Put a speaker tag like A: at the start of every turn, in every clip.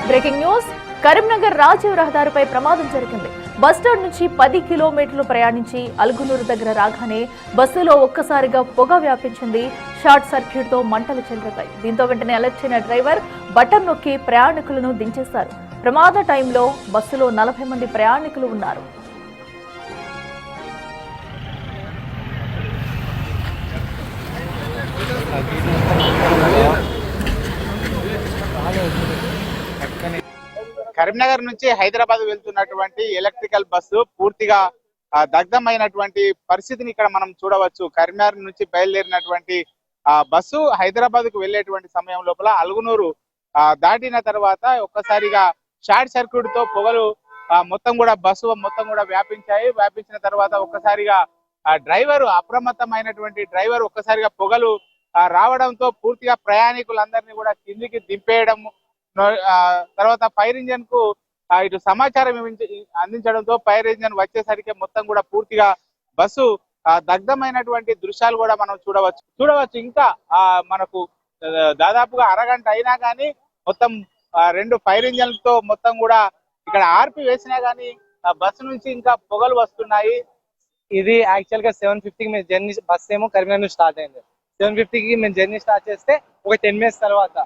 A: Breaking news. Karimnagar Rajiv రహదారిపై ప్రమాదం జరిగింది. బస్టాండ్ నుంచి 10 కిలోమీటర్లు ప్రయాణించి అలుగునూరు దగ్గర రాగానే బస్సులో ఒక్కసారిగా పొగ వ్యాపించింది. షార్ట్ సర్క్యూట్ తో మంటలు చెలరేగాయి. దీంతో వెంటనే అలర్ట్ అయిన డ్రైవర్ బటన్ నొక్కి ప్రయాణికులను దించేశారు. ప్రమాద టైంలో బస్సులో 40 మంది ప్రయాణికులు ఉన్నారు.
B: కరీంనగర్ నుంచి హైదరాబాద్ వెళ్తున్నటువంటి ఎలక్ట్రికల్ బస్సు పూర్తిగా దగ్ధమైనటువంటి పరిస్థితిని ఇక్కడ మనం చూడవచ్చు. కరీంనగర్ నుంచి బయలుదేరినటువంటి బస్సు హైదరాబాద్ కు వెళ్లేటువంటి సమయం లోపల అలుగునూరు దాటిన తర్వాత ఒక్కసారిగా షార్ట్ సర్క్యూట్ తో పొగలు మొత్తం కూడా బస్సు మొత్తం కూడా వ్యాపించాయి. వ్యాపించిన తర్వాత ఒక్కసారిగా డ్రైవర్ అప్రమత్తమైనటువంటి డ్రైవర్ ఒక్కసారిగా పొగలు రావడంతో పూర్తిగా ప్రయాణికులందరినీ కూడా కిందికి దింపేయడం, తర్వాత ఫైర్ ఇంజన్ కు ఇటు సమాచారం అందించడంతో ఫైర్ ఇంజన్ వచ్చేసరికి మొత్తం కూడా పూర్తిగా బస్సు దగ్ధమైనటువంటి దృశ్యాలు కూడా మనం చూడవచ్చు. ఇంకా మనకు దాదాపుగా అరగంట అయినా కానీ మొత్తం 2 ఫైర్ ఇంజన్లతో మొత్తం కూడా ఇక్కడ ఆర్పి వేసినా గానీ బస్సు నుంచి ఇంకా పొగలు వస్తున్నాయి.
C: ఇది యాక్చువల్ గా 7:50కి మేము జర్నీ బస్ ఏమో కరీంనగర్ నుంచి స్టార్ట్ అయింది. 7:50కి మేము జర్నీ స్టార్ట్ చేస్తే ఒక 10 మినిట్స్ తర్వాత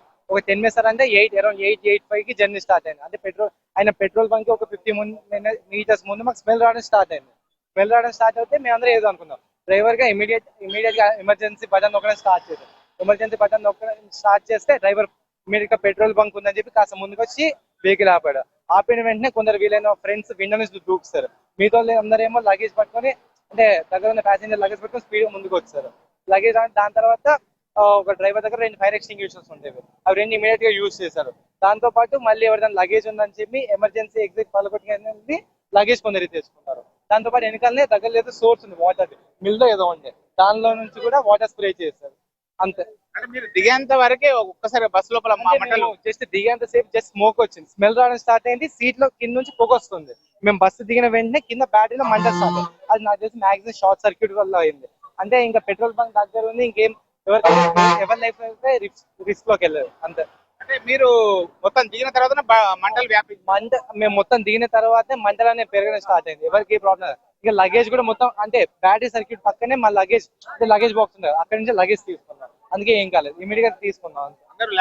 C: అంటే 8:85కి జర్నీ స్టార్ట్ అయింది. అంటే పెట్రోల్ బంక్ ఒక 50 మీటర్స్ ముందు మాకు స్మెల్ రావడం స్టార్ట్ అయింది. స్మెల్ రావడం స్టార్ట్ అయితే మేమందరం ఏదో అనుకున్నాం. డ్రైవర్ గా ఇమీడియట్ గా ఎమర్జెన్సీ బటన్ నొక్కడం స్టార్ట్ చేశాం. ఎమర్జెన్సీ బటన్ నొక్కడం స్టార్ట్ చేస్తే డ్రైవర్ ఇమీడియట్ గా పెట్రోల్ బంక్ ఉందని చెప్పి కాస్త ముందుకు వచ్చి వెహికల్ ఆపాడు. ఆపిన వెంటనే కొందరు వీలైన ఫ్రెండ్స్ విండో నుంచి దూకుస్తారు. మిగతా అందరేమో లగేజ్ పట్టుకొని, అంటే దగ్గర ఉన్న ప్యాసింజర్ లగేజ్ పట్టుకొని స్పీడ్ ముందుకు వచ్చారు. లగేజ్ దాని తర్వాత ఒక డ్రైవర్ దగ్గర 2 ఫైర్ ఎక్స్టింగ్విషర్స్ ఉండేవి. అవి 2 ఇమీడియట్ గా యూజ్ చేశారు. దాంతో పాటు మళ్ళీ ఎవరిదైనా లగేజ్ ఉందని చెప్పి ఎమర్జెన్సీ ఎగ్జిట్ పలకొట్టి లగేజ్ కొందరు తెచ్చుకున్నారు. దాంతో పాటు వెనకాలనే దగ్గర లేదు సోర్స్ ఉంది, వాటర్ మిల్ లో ఏదో ఉండే, దానిలో నుంచి కూడా వాటర్ స్ప్రే చేశారు. అంతే.
B: అంటే మీరు దిగేంత వరకే ఒక్కసారి బస్ లోపల
C: జస్ట్ దిగేంత సేపు జస్ట్ స్మోక్ వచ్చింది, స్మెల్ రావడం స్టార్ట్ అయింది. సీట్ లో కింద నుంచి పొగ వస్తుంది. మేము బస్సు దిగిన వెంటనే కింద బ్యాటరీలో మంట స్టార్ట్ అయింది. అది నాకు తెలిసి మాక్సిమం షార్ట్ సర్క్యూట్ వల్ల అయింది. అంటే ఇంకా పెట్రోల్ బంక్ దగ్గర ఉంది, ఇంకేం ఎవరి లైఫ్ అయితే రిస్క్ లోకి వెళ్ళారు. అంతే.
B: అంటే మీరు మొత్తం దిగిన తర్వాత మంటలు
C: మేము మొత్తం దిగిన తర్వాత మంటలనే పెరగడం స్టార్ట్ అయింది. ఎవరికి ప్రాబ్లం. ఇక లగేజ్ కూడా మొత్తం, అంటే బ్యాటరీ సర్క్యూట్ పక్కనే మా లగేజ్ బాక్స్ ఉంది, అక్కడి నుంచి లగేజ్ తీసుకున్నాం. అందుకే ఏం కాలేదు, ఇమీడియట్ గా తీసుకున్నాం.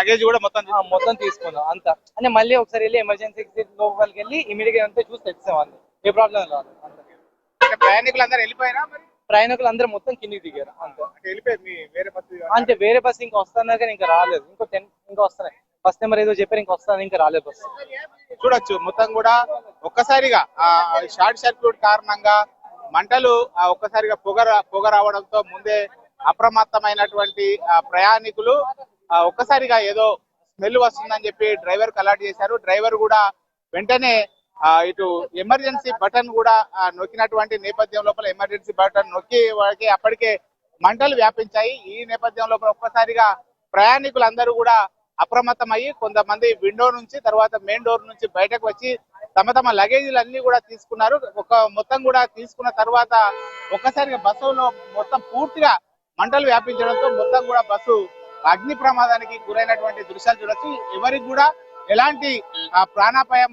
B: లగేజ్ కూడా
C: మొత్తం తీసుకున్నాం. అంతా అంటే మళ్ళీ ఒకసారి వెళ్ళి ఎమర్జెన్సీ లోపలికి వెళ్ళి ఇమీడియట్ గా అంతా చూసి తెచ్చాం. అంతే, ఏ ప్రాబ్లం రాదు.
B: ప్రయాణికులు అందరూ వెళ్ళిపోయినా మరి?
C: ప్రయాణికులు అందరూ మొత్తం కిందికి దిగారు.
B: అంటే
C: వేరే బస్సు ఇంకా వస్తున్నారు కానీ ఇంకా రాలేదు. ఇంకా వస్తున్నాయి. బస్ నెంబర్ ఏదో చెప్పారు, ఇంకా వస్తాను, ఇంకా రాలేదు బస్సు.
B: చూడొచ్చు మొత్తం కూడా ఒక్కసారిగా షార్ట్ సర్క్యూట్ కారణంగా మంటలు ఒక్కసారిగా పొగ రావడంతో ముందే అప్రమత్తమైనటువంటి ప్రయాణికులు ఒక్కసారిగా ఏదో స్మెల్ వస్తుందని చెప్పి డ్రైవర్ కు అలర్ట్ చేశారు. డ్రైవర్ కూడా వెంటనే ఇటు ఎమర్జెన్సీ బటన్ కూడా నొక్కినటువంటి నేపథ్యం లోపల ఎమర్జెన్సీ బటన్ నొక్కి వారికి అప్పటికే మంటలు వ్యాపించాయి. ఈ నేపథ్యం లోపల ఒక్కసారిగా ప్రయాణికులందరూ కూడా అప్రమత్తమయ్యి కొంతమంది విండో నుంచి, తర్వాత మెయిన్ డోర్ నుంచి బయటకు వచ్చి తమ లగేజీలు అన్ని కూడా తీసుకున్నారు. మొత్తం కూడా తీసుకున్న తర్వాత ఒక్కసారిగా బస్సులో మొత్తం పూర్తిగా మంటలు వ్యాపించడంతో మొత్తం కూడా బస్సు అగ్ని ప్రమాదానికి గురైనటువంటి దృశ్యాలు చూడొచ్చు. ఎవరికి కూడా ఎలాంటి ప్రాణాపాయం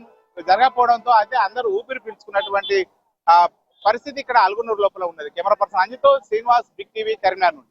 B: జరగకపోవడంతో అయితే అందరూ ఊపిరి పీల్చుకున్నటువంటి పరిస్థితి ఇక్కడ అలుగునూరు లోపల ఉన్నది. కెమెరా పర్సన్ అంజితో శ్రీనివాస్, బిగ్ టీవీ, కరీంనగర్ నుండి.